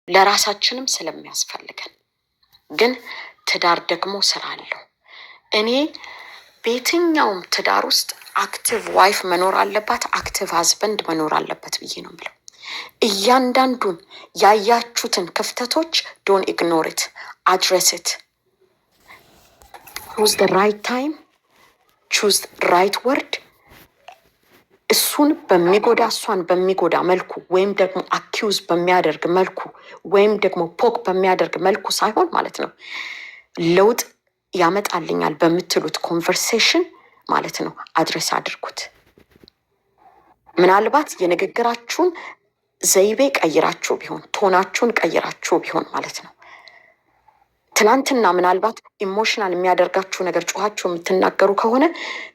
ለራሳችንም ስለሚያስፈልገን። ግን ትዳር ደግሞ ስራ አለው። እኔ በየትኛውም ትዳር ውስጥ አክቲቭ ዋይፍ መኖር አለባት፣ አክቲቭ ሀዝበንድ መኖር አለበት ብዬ ነው የምለው። እያንዳንዱን ያያችሁትን ክፍተቶች ዶን ኢግኖሪት፣ አድሬስት። ቹዝ ደ ራይት ታይም፣ ቹዝ ራይት ወርድ። እሱን በሚጎዳ እሷን በሚጎዳ መልኩ ወይም ደግሞ አኪውዝ በሚያደርግ መልኩ ወይም ደግሞ ፖክ በሚያደርግ መልኩ ሳይሆን ማለት ነው ለውጥ ያመጣልኛል በምትሉት ኮንቨርሴሽን ማለት ነው አድሬስ አድርጉት። ምናልባት የንግግራችሁን ዘይቤ ቀይራችሁ ቢሆን፣ ቶናችሁን ቀይራችሁ ቢሆን ማለት ነው። ትናንትና ምናልባት ኢሞሽናል የሚያደርጋችሁ ነገር ጮኻችሁ የምትናገሩ ከሆነ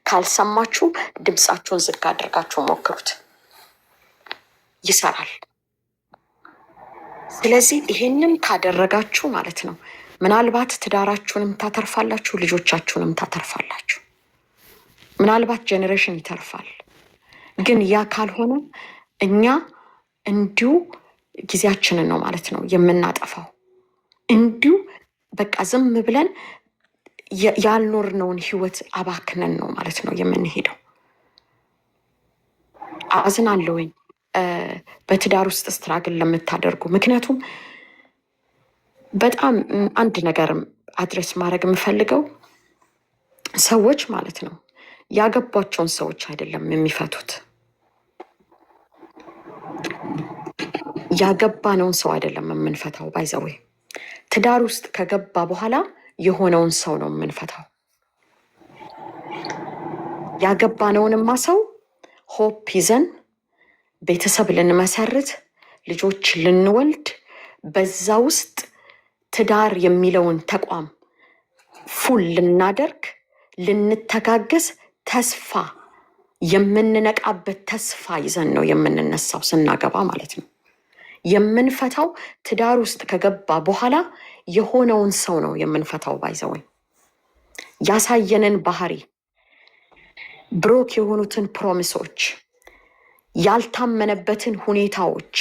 ካልሰማችሁ ድምፃችሁን ዝግ አድርጋችሁ ሞክሩት፣ ይሰራል። ስለዚህ ይሄንን ካደረጋችሁ ማለት ነው ምናልባት ትዳራችሁንም ታተርፋላችሁ፣ ልጆቻችሁንም ታተርፋላችሁ። ምናልባት ጄኔሬሽን ይተርፋል። ግን ያ ካልሆነ እኛ እንዲሁ ጊዜያችንን ነው ማለት ነው የምናጠፋው። እንዲሁ በቃ ዝም ብለን ያልኖርነውን ህይወት አባክነን ነው ማለት ነው የምንሄደው። አዝናለሁኝ በትዳር ውስጥ ስትራግል ለምታደርጉ። ምክንያቱም በጣም አንድ ነገርም አድሬስ ማድረግ የምፈልገው ሰዎች ማለት ነው ያገቧቸውን ሰዎች አይደለም የሚፈቱት፣ ያገባነውን ሰው አይደለም የምንፈታው። ባይዘዌ ትዳር ውስጥ ከገባ በኋላ የሆነውን ሰው ነው የምንፈታው። ያገባነውንማ ሰው ሆፕ ይዘን ቤተሰብ ልንመሰርት፣ ልጆች ልንወልድ፣ በዛ ውስጥ ትዳር የሚለውን ተቋም ፉል ልናደርግ፣ ልንተጋገዝ፣ ተስፋ የምንነቃበት ተስፋ ይዘን ነው የምንነሳው ስናገባ ማለት ነው። የምንፈታው ትዳር ውስጥ ከገባ በኋላ የሆነውን ሰው ነው የምንፈታው። ባይዘወይ ያሳየንን ባህሪ፣ ብሮክ የሆኑትን ፕሮሚሶች፣ ያልታመነበትን ሁኔታዎች፣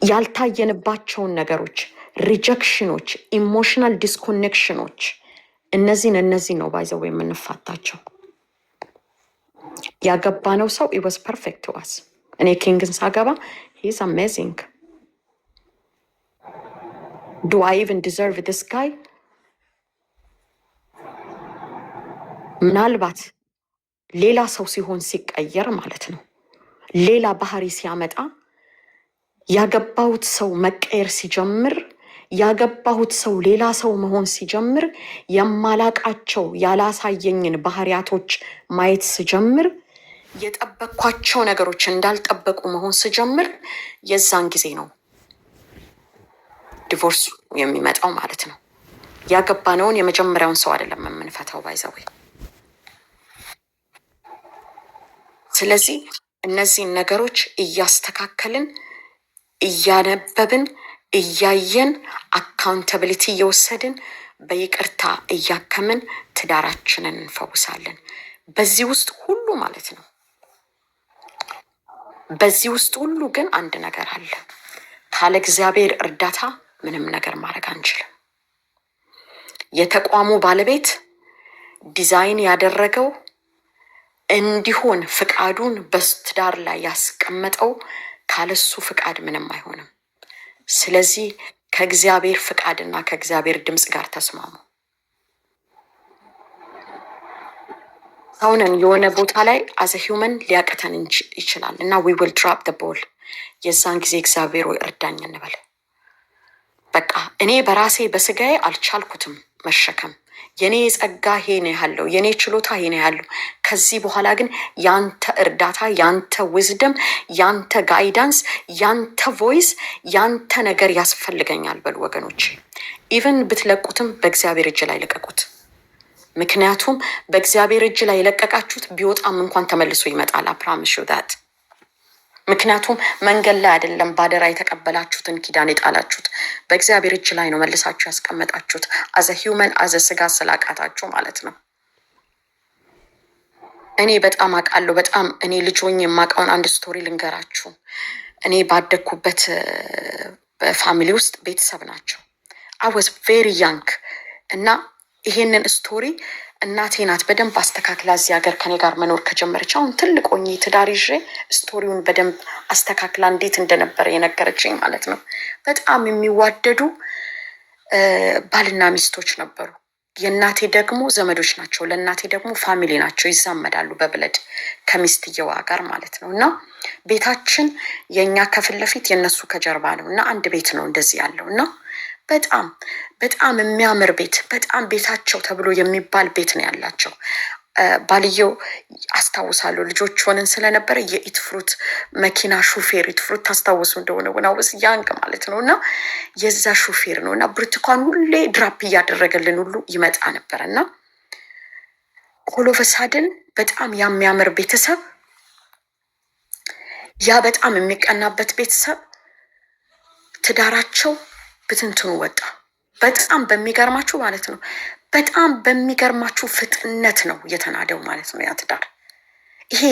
ያልታየንባቸውን ነገሮች፣ ሪጀክሽኖች፣ ኢሞሽናል ዲስኮኔክሽኖች፣ እነዚህ ነው ባይዘው የምንፋታቸው። ያገባነው ሰው ኢወስ ፐርፌክት ዋስ። እኔ ኪንግን ሳገባ ሂዝ አሜዚንግ ዱ አይ ኢቭን ዲዘርቭ ዲስ ጋይ? ምናልባት ሌላ ሰው ሲሆን ሲቀየር ማለት ነው ሌላ ባህሪ ሲያመጣ ያገባሁት ሰው መቀየር ሲጀምር፣ ያገባሁት ሰው ሌላ ሰው መሆን ሲጀምር፣ የማላቃቸው ያላሳየኝን ባህሪያቶች ማየት ስጀምር፣ የጠበቅኳቸው ነገሮች እንዳልጠበቁ መሆን ስጀምር፣ የዛን ጊዜ ነው ዲቮርስ የሚመጣው ማለት ነው። ያገባነውን የመጀመሪያውን ሰው አይደለም የምንፈታው ባይዘዌ። ስለዚህ እነዚህን ነገሮች እያስተካከልን እያነበብን እያየን አካውንታብሊቲ እየወሰድን በይቅርታ እያከምን ትዳራችንን እንፈውሳለን። በዚህ ውስጥ ሁሉ ማለት ነው። በዚህ ውስጥ ሁሉ ግን አንድ ነገር አለ። ካለ እግዚአብሔር እርዳታ ምንም ነገር ማድረግ አንችልም። የተቋሙ ባለቤት ዲዛይን ያደረገው እንዲሆን ፍቃዱን በትዳር ላይ ያስቀመጠው ካለሱ ፍቃድ ምንም አይሆንም። ስለዚህ ከእግዚአብሔር ፍቃድና ከእግዚአብሔር ድምፅ ጋር ተስማሙ። አሁንን የሆነ ቦታ ላይ አዘ ሂውመን ሊያቅተን ይችላል እና ዊ ዊል ድራፕ ደ ቦል። የዛን ጊዜ እግዚአብሔር ወይ እርዳኝ እንበል። በቃ እኔ በራሴ በስጋዬ አልቻልኩትም መሸከም። የኔ ጸጋ ይሄ ነው ያለው፣ የኔ ችሎታ ይሄ ነው ያለው። ከዚህ በኋላ ግን ያንተ እርዳታ፣ ያንተ ዊዝደም፣ ያንተ ጋይዳንስ፣ ያንተ ቮይስ፣ ያንተ ነገር ያስፈልገኛል በሉ ወገኖች። ኢቨን ብትለቁትም በእግዚአብሔር እጅ ላይ ለቀቁት። ምክንያቱም በእግዚአብሔር እጅ ላይ የለቀቃችሁት ቢወጣም እንኳን ተመልሶ ይመጣል። አፕራምሽ ዳት። ምክንያቱም መንገድ ላይ አይደለም ባደራ የተቀበላችሁትን ኪዳን የጣላችሁት በእግዚአብሔር እጅ ላይ ነው መልሳችሁ ያስቀመጣችሁት። አዘ ሂውመን አዘ ስጋ ስላቃታችሁ ማለት ነው። እኔ በጣም አውቃለሁ። በጣም እኔ ልጅ ሆኜ የማውቀውን አንድ ስቶሪ ልንገራችሁ። እኔ ባደግኩበት በፋሚሊ ውስጥ ቤተሰብ ናቸው። አይ ዋዝ ቬሪ ያንግ እና ይሄንን ስቶሪ እናቴ ናት በደንብ አስተካክላ እዚህ ሀገር ከኔ ጋር መኖር ከጀመረች አሁን ትልቅ ሆኜ ትዳር ይዤ ስቶሪውን በደንብ አስተካክላ እንዴት እንደነበረ የነገረችኝ ማለት ነው። በጣም የሚዋደዱ ባልና ሚስቶች ነበሩ። የእናቴ ደግሞ ዘመዶች ናቸው፣ ለእናቴ ደግሞ ፋሚሊ ናቸው፣ ይዛመዳሉ በብለድ ከሚስትየዋ ጋር ማለት ነው። እና ቤታችን የእኛ ከፊት ለፊት የእነሱ ከጀርባ ነው እና አንድ ቤት ነው እንደዚህ ያለው እና በጣም በጣም የሚያምር ቤት፣ በጣም ቤታቸው ተብሎ የሚባል ቤት ነው ያላቸው። ባልየው አስታውሳለሁ ልጆች ሆነን ስለነበረ የኢትፍሩት መኪና ሹፌር፣ ኢትፍሩት ታስታውሱ እንደሆነ ወናውስ ያንግ ማለት ነው እና የዛ ሹፌር ነው እና ብርቱካን ሁሌ ድራፕ እያደረገልን ሁሉ ይመጣ ነበር እና ኮሎፈሳድን በጣም የሚያምር ቤተሰብ፣ ያ በጣም የሚቀናበት ቤተሰብ ትዳራቸው ብትንትኑ ወጣ። በጣም በሚገርማችሁ ማለት ነው፣ በጣም በሚገርማችሁ ፍጥነት ነው የተናደው ማለት ነው ያ ትዳር። ይሄ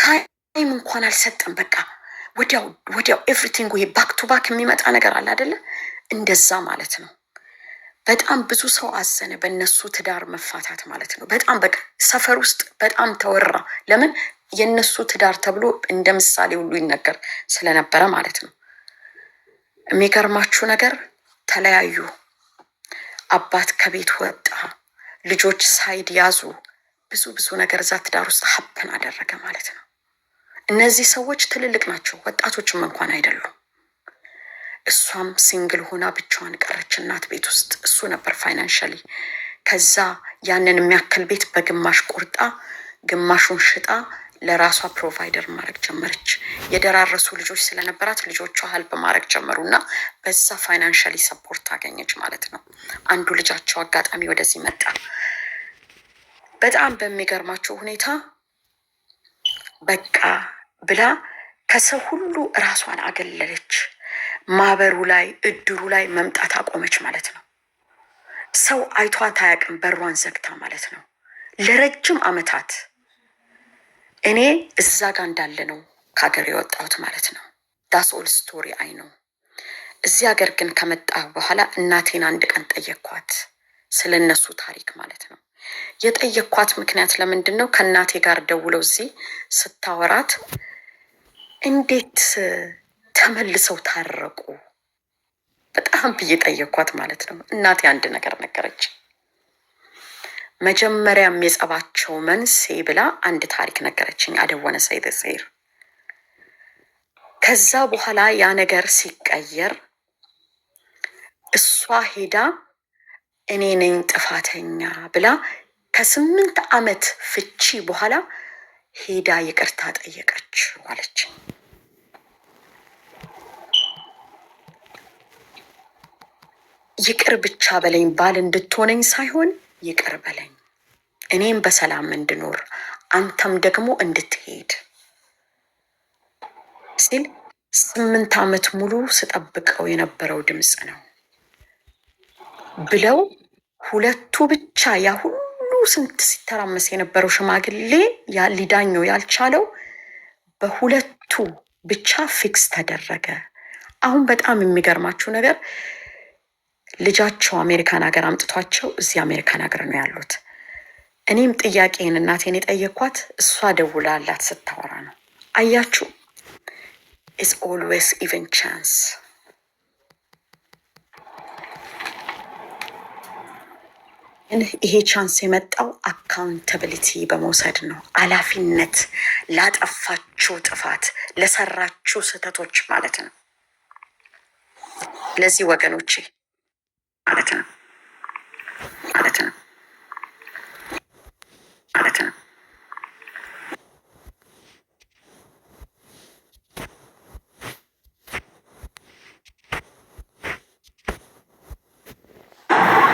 ታይም እንኳን አልሰጠም። በቃ ወዲያው ኤቭሪቲንግ ይሄ ባክ ቱ ባክ የሚመጣ ነገር አለ አይደለ? እንደዛ ማለት ነው። በጣም ብዙ ሰው አዘነ በእነሱ ትዳር መፋታት ማለት ነው። በጣም በቃ ሰፈር ውስጥ በጣም ተወራ። ለምን? የእነሱ ትዳር ተብሎ እንደ ምሳሌ ሁሉ ይነገር ስለነበረ ማለት ነው። የሚገርማችሁ ነገር ተለያዩ። አባት ከቤት ወጣ፣ ልጆች ሳይድ ያዙ። ብዙ ነገር እዛ ትዳር ውስጥ ሀፕን አደረገ ማለት ነው። እነዚህ ሰዎች ትልልቅ ናቸው፣ ወጣቶችም እንኳን አይደሉም። እሷም ሲንግል ሆና ብቻዋን ቀረች እናት ቤት ውስጥ። እሱ ነበር ፋይናንሻሊ። ከዛ ያንን የሚያክል ቤት በግማሽ ቆርጣ ግማሹን ሽጣ ለራሷ ፕሮቫይደር ማድረግ ጀመረች። የደራረሱ ልጆች ስለነበራት ልጆቿ ሀልፕ ማድረግ ጀመሩ እና በዛ ፋይናንሻሊ ሰፖርት አገኘች ማለት ነው። አንዱ ልጃቸው አጋጣሚ ወደዚህ መጣ። በጣም በሚገርማቸው ሁኔታ በቃ ብላ ከሰው ሁሉ እራሷን አገለለች። ማህበሩ ላይ እድሩ ላይ መምጣት አቆመች ማለት ነው። ሰው አይቷት አያውቅም፣ በሯን ዘግታ ማለት ነው ለረጅም ዓመታት። እኔ እዛ ጋር እንዳለ ነው ከሀገር የወጣሁት ማለት ነው። ዳስ ኦል ስቶሪ አይ ነው። እዚህ ሀገር ግን ከመጣ በኋላ እናቴን አንድ ቀን ጠየኳት፣ ስለ እነሱ ታሪክ ማለት ነው። የጠየኳት ምክንያት ለምንድን ነው? ከእናቴ ጋር ደውለው እዚህ ስታወራት እንዴት ተመልሰው ታረቁ በጣም ብዬ ጠየኳት ማለት ነው። እናቴ አንድ ነገር ነገረች። መጀመሪያም የጸባቸው መንስኤ ብላ አንድ ታሪክ ነገረችኝ። አደወነ ሰይደ ሰይር። ከዛ በኋላ ያ ነገር ሲቀየር እሷ ሄዳ እኔ ነኝ ጥፋተኛ ብላ ከ8 ዓመት ፍቺ በኋላ ሄዳ ይቅርታ ጠየቀች አለች። ይቅር ብቻ በለኝ፣ ባል እንድትሆነኝ ሳይሆን ይቅር በለኝ፣ እኔም በሰላም እንድኖር አንተም ደግሞ እንድትሄድ ሲል 8 ዓመት ሙሉ ስጠብቀው የነበረው ድምፅ ነው ብለው ሁለቱ ብቻ ያ ሁሉ ስንት ሲተራመስ የነበረው ሽማግሌ ሊዳኘው ያልቻለው በሁለቱ ብቻ ፊክስ ተደረገ። አሁን በጣም የሚገርማችሁ ነገር ልጃቸው አሜሪካን ሀገር አምጥቷቸው እዚህ አሜሪካን ሀገር ነው ያሉት። እኔም ጥያቄን እናቴን የጠየኳት እሷ ደውላላት ስታወራ ነው። አያችሁ፣ ኢትስ ኦልዌይስ ኢቨን ቻንስ። ይሄ ቻንስ የመጣው አካውንታብሊቲ በመውሰድ ነው። ኃላፊነት ላጠፋችሁ ጥፋት፣ ለሰራችሁ ስህተቶች ማለት ነው። ለዚህ ወገኖቼ ማለት ነው